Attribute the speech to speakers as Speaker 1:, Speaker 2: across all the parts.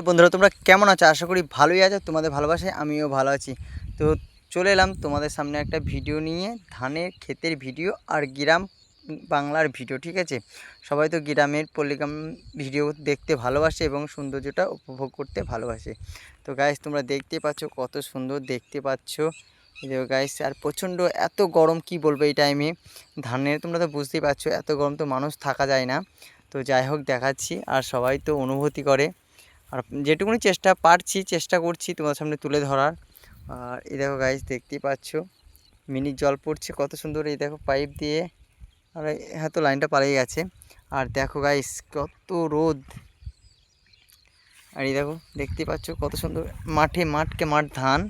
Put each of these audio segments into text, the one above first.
Speaker 1: বন্ধুরা তোমরা কেমন আছো? আশা করি ভালোই আছো। তোমাদের ভালোবাসায় আমিও ভালো আছি। তো চলে এলাম তোমাদের সামনে একটা ভিডিও নিয়ে, ধানের ক্ষেতের ভিডিও আর গ্রাম বাংলার ভিডিও, ঠিক আছে? সবাই তো গ্রামের পল্লিগ্রাম ভিডিও দেখতে ভালোবাসে এবং সৌন্দর্যটা উপভোগ করতে ভালোবাসে। তো গাইস তোমরা দেখতে পাচ্ছ কত সুন্দর দেখতে পাচ্ছ। এই দেখো গাইস, আর প্রচণ্ড এত গরম কি বলবো এই টাইমে ধানের, তোমরা তো বুঝতেই পারছো এত গরম তো মানুষ থাকা যায় না। তো যাই হোক দেখাচ্ছি, আর সবাই তো অনুভূতি করে, আর যেটুকুনি চেষ্টা করছি তোমার সামনে তুলে ধরার। আর এই দেখো গাইস দেখতেই পাচ্ছ মিনি জল পড়ছে কত সুন্দর, এই দেখো পাইপ দিয়ে। আর হ্যাঁ, তো লাইনটা পালিয়ে গেছে। আর দেখো গাইস কত রোদ, আর এই দেখো দেখতেই পাচ্ছ কত সুন্দর মাঠ ধান,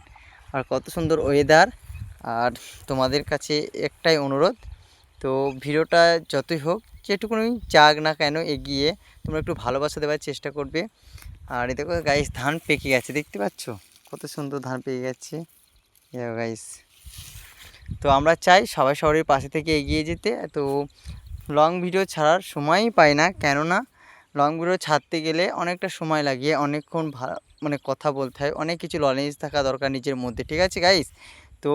Speaker 1: আর কত সুন্দর ওয়েদার। আর তোমাদের কাছে একটাই অনুরোধ, তো ভিডিওটা যতই হোক যেটুকুনি যাক না কেন এগিয়ে, তোমরা একটু ভালোবাসা দেওয়ার চেষ্টা করবে। আর এই দেখো গাইস ধান পেকে গেছে, দেখতে পাচ্ছ কত সুন্দর ধান পেকে গেছে। দেখো গাইস, তো আমরা চাই সবাই শহরের পাশে থেকে এগিয়ে যেতে। তো লং ভিডিও ছাড়ার সময়ই পাই না, কেননা লং ভিডিও ছাড়তে গেলে অনেকটা সময় লাগে, অনেকক্ষণ মানে কথা বলতে হয়, অনেক কিছু নলেজ থাকা দরকার নিজের মধ্যে, ঠিক আছে গাইস? তো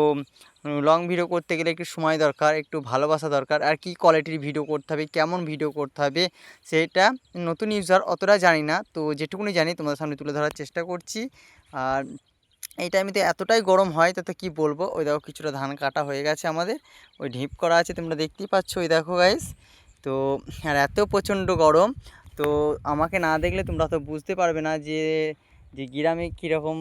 Speaker 1: লং ভিডিও করতে গেলে একটু সময় দরকার, একটু ভালোবাসা দরকার, আর কি কোয়ালিটির ভিডিও করতে হবে, কেমন ভিডিও করতে হবে সেটা নতুন ইউজার অতটা জানি না। তো যেটুকুনি জানি তোমাদের সামনে তুলে ধরার চেষ্টা করছি। আর এই টাইমেতে এতটাই গরম হয় তাতে কি বলবো। ওই দেখো কিছুটা ধান কাটা হয়ে গেছে আমাদের, ওই ঢিপ করা আছে তোমরা দেখতেই পাচ্ছ, ওই দেখো গাইস। তো আর এত প্রচণ্ড গরম, তো আমাকে না দেখলে তোমরা তো বুঝতে পারবে না যে যে গ্রামে কীরকম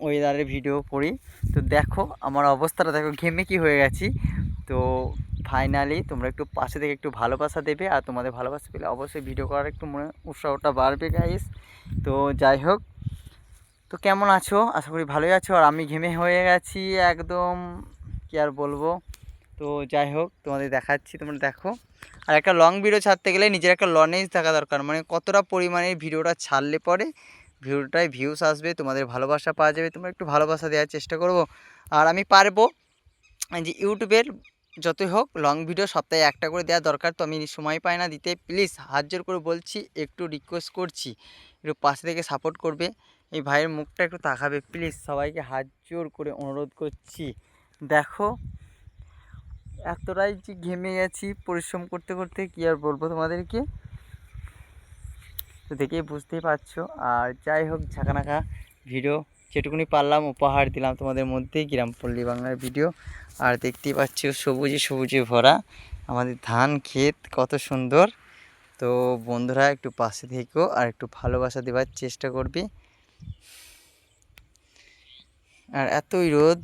Speaker 1: ওয়েদারের ভিডিও করি। তো দেখো আমার অবস্থাটা দেখো, ঘেমে কি হয়ে গেছি। তো ফাইনালি তোমরা একটু পাশে থেকে একটু ভালোবাসা দেবে, আর তোমাদের ভালোবাসা পেলে অবশ্যই ভিডিও করার একটু মনে উৎসাহটা বাড়বে গাইস। তো যাই হোক, তো কেমন আছো? আশা করি ভালোই আছো। আর আমি ঘেমে হয়ে গেছি একদম, কি আর বলবো। তো যাই হোক তোমাদের দেখাচ্ছি, তোমরা দেখো। আর একটা লং ভিডিও ছাড়তে গেলে নিজের একটা নলেজ থাকা দরকার, মানে কতটা পরিমাণে ভিডিওটা ছাড়লে পরে ভিডিওটায় ভিউস আসবে, তোমাদের ভালোবাসা পাওয়া যাবে। তোমরা একটু ভালোবাসা দেওয়ার চেষ্টা করবো। আর আমি পারবো যে ইউটিউবের যতই হোক লং ভিডিও সপ্তাহে একটা করে দেওয়া দরকার, তো আমি সময় পাই না দিতে। প্লিজ হাত জোর করে বলছি, একটু রিকোয়েস্ট করছি, একটু পাশে থেকে সাপোর্ট করবে, এই ভাইয়ের মুখটা একটু তাকাবে প্লিজ, সবাইকে হাত জোর করে অনুরোধ করছি। দেখো এতটাই যে ঘেমে গেছি পরিশ্রম করতে করতে, কি আর বলবো তোমাদেরকে, তো দেখেই বুঝতেই পারছো। আর যাই হোক ঝাঁকানাকা ভিডিও যেটুকুনি পারলাম উপহার দিলাম তোমাদের মধ্যে, গ্রাম পল্লী বাংলার ভিডিও। আর দেখতেই পাচ্ছ সবুজে সবুজে ভরা আমাদের ধান ক্ষেত কত সুন্দর। তো বন্ধুরা একটু পাশে থেকো আর একটু ভালোবাসা দেওয়ার চেষ্টা করবে। আর এতই রোদ,